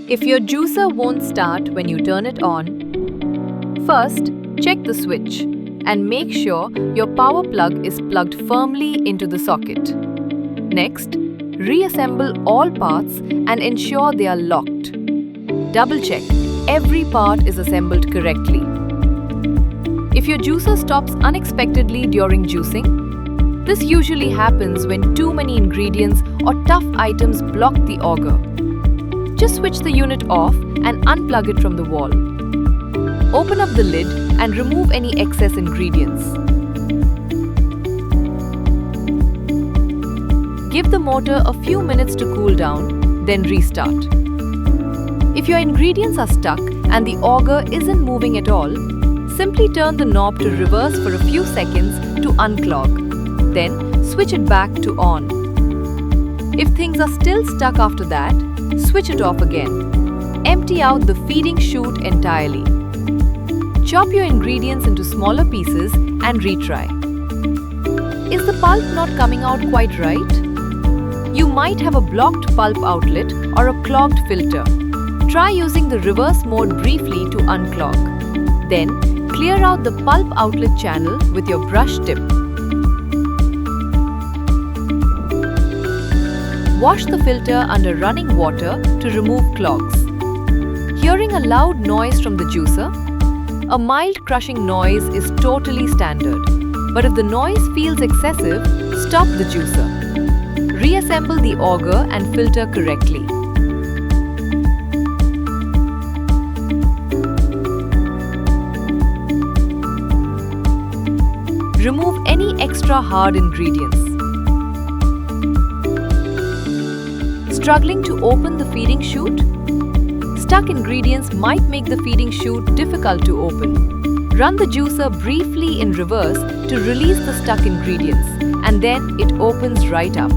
If your juicer won't start when you turn it on, first check the switch and make sure your power plug is plugged firmly into the socket. Next, reassemble all parts and ensure they are locked. Double check every part is assembled correctly. If your juicer stops unexpectedly during juicing, this usually happens when too many ingredients or tough items block the auger. Just switch the unit off and unplug it from the wall. Open up the lid and remove any excess ingredients. Give the motor a few minutes to cool down, then restart. If your ingredients are stuck and the auger isn't moving at all, simply turn the knob to reverse for a few seconds to unclog. Then switch it back to on. If things are still stuck after that, switch it off again. Empty out the feeding chute entirely. Chop your ingredients into smaller pieces and retry. Is the pulp not coming out quite right? You might have a blocked pulp outlet or a clogged filter. Try using the reverse mode briefly to unclog. Then, clear out the pulp outlet channel with your brush tip. Wash the filter under running water to remove clogs. Hearing a loud noise from the juicer? A mild crushing noise is totally standard. But if the noise feels excessive, stop the juicer. Reassemble the auger and filter correctly. Remove any extra hard ingredients. Struggling to open the feeding chute? Stuck ingredients might make the feeding chute difficult to open. Run the juicer briefly in reverse to release the stuck ingredients, and then it opens right up.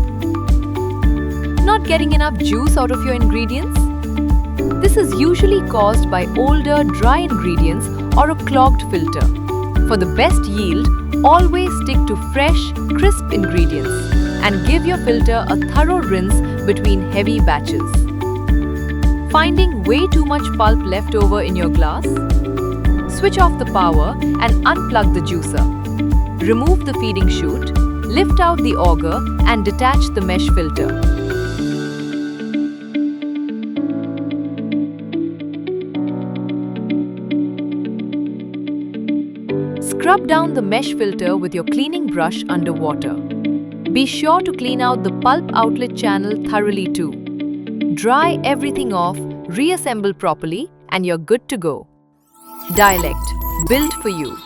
Not getting enough juice out of your ingredients? This is usually caused by older, dry ingredients or a clogged filter. For the best yield, always stick to fresh, crisp ingredients and give your filter a thorough rinse between heavy batches. Finding way too much pulp left over in your glass? Switch off the power and unplug the juicer. Remove the feeding chute, lift out the auger and detach the mesh filter. Scrub down the mesh filter with your cleaning brush under water. Be sure to clean out the pulp outlet channel thoroughly too. Dry everything off, reassemble properly, and you're good to go. DYLECT, built for you.